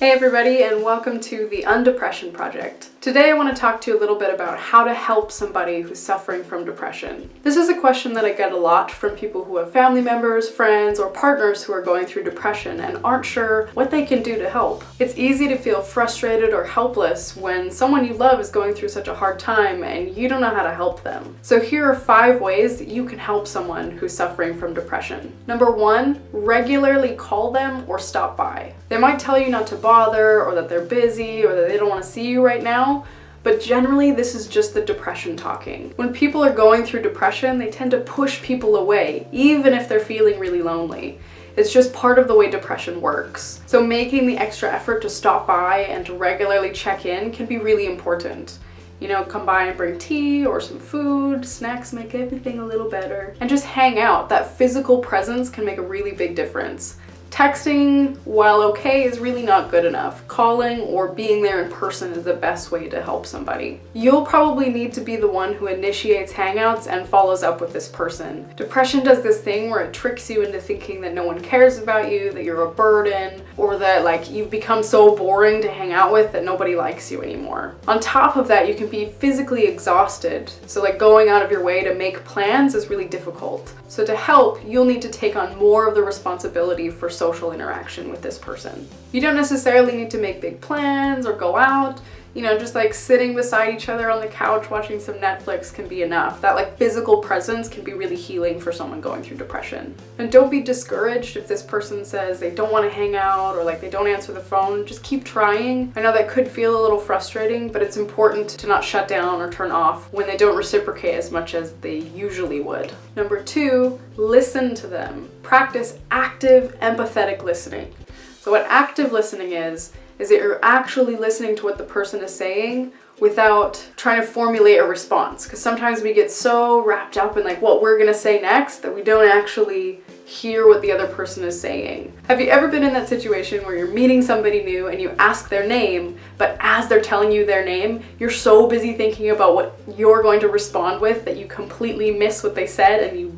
Hey everybody, and welcome to the Undepression Project. Today I want to talk to you a little bit about how to help somebody who's suffering from depression. This is a question that I get a lot from people who have family members, friends, or partners who are going through depression and aren't sure what they can do to help. It's easy to feel frustrated or helpless when someone you love is going through such a hard time and you don't know how to help them. So here are 5 ways that you can help someone who's suffering from depression. Number 1, regularly call them or stop by. They might tell you not to bother, or that they're busy, or that they don't want to see you right now, but generally this is just the depression talking. When people are going through depression, they tend to push people away, even if they're feeling really lonely. It's just part of the way depression works. So making the extra effort to stop by and to regularly check in can be really important. Come by and bring tea or some food, snacks make everything a little better. And just hang out. That physical presence can make a really big difference. Texting, while okay, is really not good enough. Calling or being there in person is the best way to help somebody. You'll probably need to be the one who initiates hangouts and follows up with this person. Depression does this thing where it tricks you into thinking that no one cares about you, that you're a burden, or that you've become so boring to hang out with that nobody likes you anymore. On top of that, you can be physically exhausted. So going out of your way to make plans is really difficult. So to help, you'll need to take on more of the responsibility for social interaction with this person. You don't necessarily need to make big plans or go out. Just sitting beside each other on the couch watching some Netflix can be enough. That physical presence can be really healing for someone going through depression. And don't be discouraged if this person says they don't want to hang out or they don't answer the phone. Just keep trying. I know that could feel a little frustrating, but it's important to not shut down or turn off when they don't reciprocate as much as they usually would. Number 2, listen to them. Practice active, empathetic listening. So what active listening is that you're actually listening to what the person is saying without trying to formulate a response. Because sometimes we get so wrapped up in what we're gonna say next that we don't actually hear what the other person is saying. Have you ever been in that situation where you're meeting somebody new and you ask their name, but as they're telling you their name, you're so busy thinking about what you're going to respond with that you completely miss what they said and you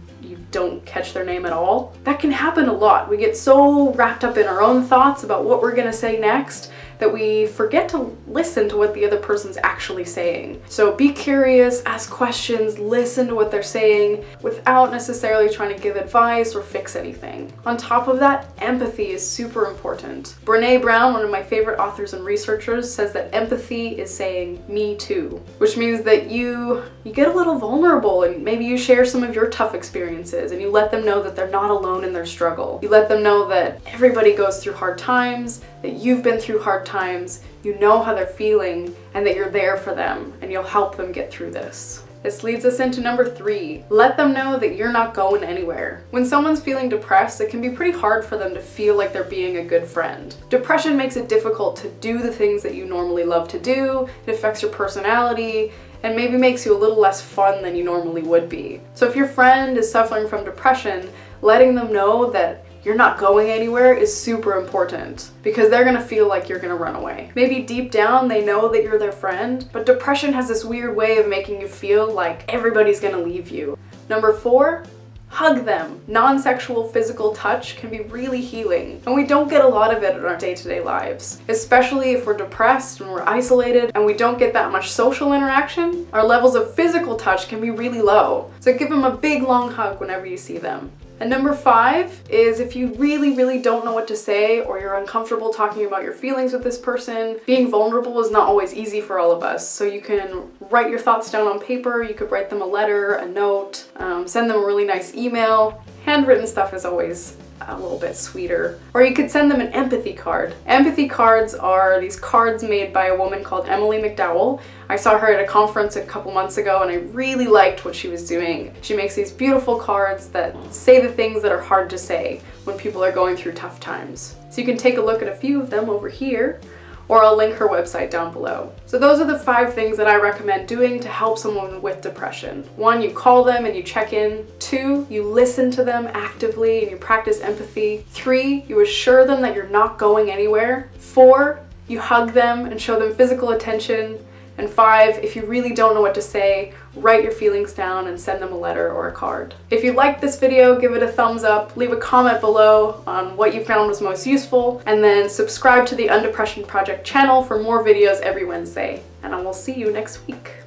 don't catch their name at all? That can happen a lot. We get so wrapped up in our own thoughts about what we're gonna say next that we forget to listen to what the other person's actually saying. So be curious, ask questions, listen to what they're saying without necessarily trying to give advice or fix anything. On top of that, empathy is super important. Brené Brown, one of my favorite authors and researchers, says that empathy is saying me too, which means that you get a little vulnerable and maybe you share some of your tough experiences and you let them know that they're not alone in their struggle. You let them know that everybody goes through hard times, that you've been through hard times, you know how they're feeling, and that you're there for them and you'll help them get through this. This leads us into number 3. Let them know that you're not going anywhere. When someone's feeling depressed, it can be pretty hard for them to feel like they're being a good friend. Depression makes it difficult to do the things that you normally love to do, it affects your personality, and maybe makes you a little less fun than you normally would be. So if your friend is suffering from depression, letting them know that you're not going anywhere is super important because they're gonna feel like you're gonna run away. Maybe deep down they know that you're their friend, but depression has this weird way of making you feel like everybody's gonna leave you. Number 4, hug them. Non-sexual physical touch can be really healing, and we don't get a lot of it in our day-to-day lives. Especially if we're depressed and we're isolated and we don't get that much social interaction, our levels of physical touch can be really low. So give them a big long hug whenever you see them. And number 5 is if you really don't know what to say or you're uncomfortable talking about your feelings with this person, being vulnerable is not always easy for all of us. So you can write your thoughts down on paper, you could write them a letter, a note, send them a really nice email. Handwritten stuff is always a little bit sweeter. Or you could send them an empathy card. Empathy cards are these cards made by a woman called Emily McDowell. I saw her at a conference a couple months ago and I really liked what she was doing. She makes these beautiful cards that say the things that are hard to say when people are going through tough times. So you can take a look at a few of them over here, or I'll link her website down below. So those are the 5 things that I recommend doing to help someone with depression. 1, you call them and you check in. 2, you listen to them actively and you practice empathy. 3, you assure them that you're not going anywhere. 4, you hug them and show them physical attention. And 5, if you really don't know what to say write your feelings down and send them a letter or a card. If you liked this video, give it a thumbs up, leave a comment below on what you found was most useful, and then subscribe to the Undepression Project channel for more videos every Wednesday. And I will see you next week.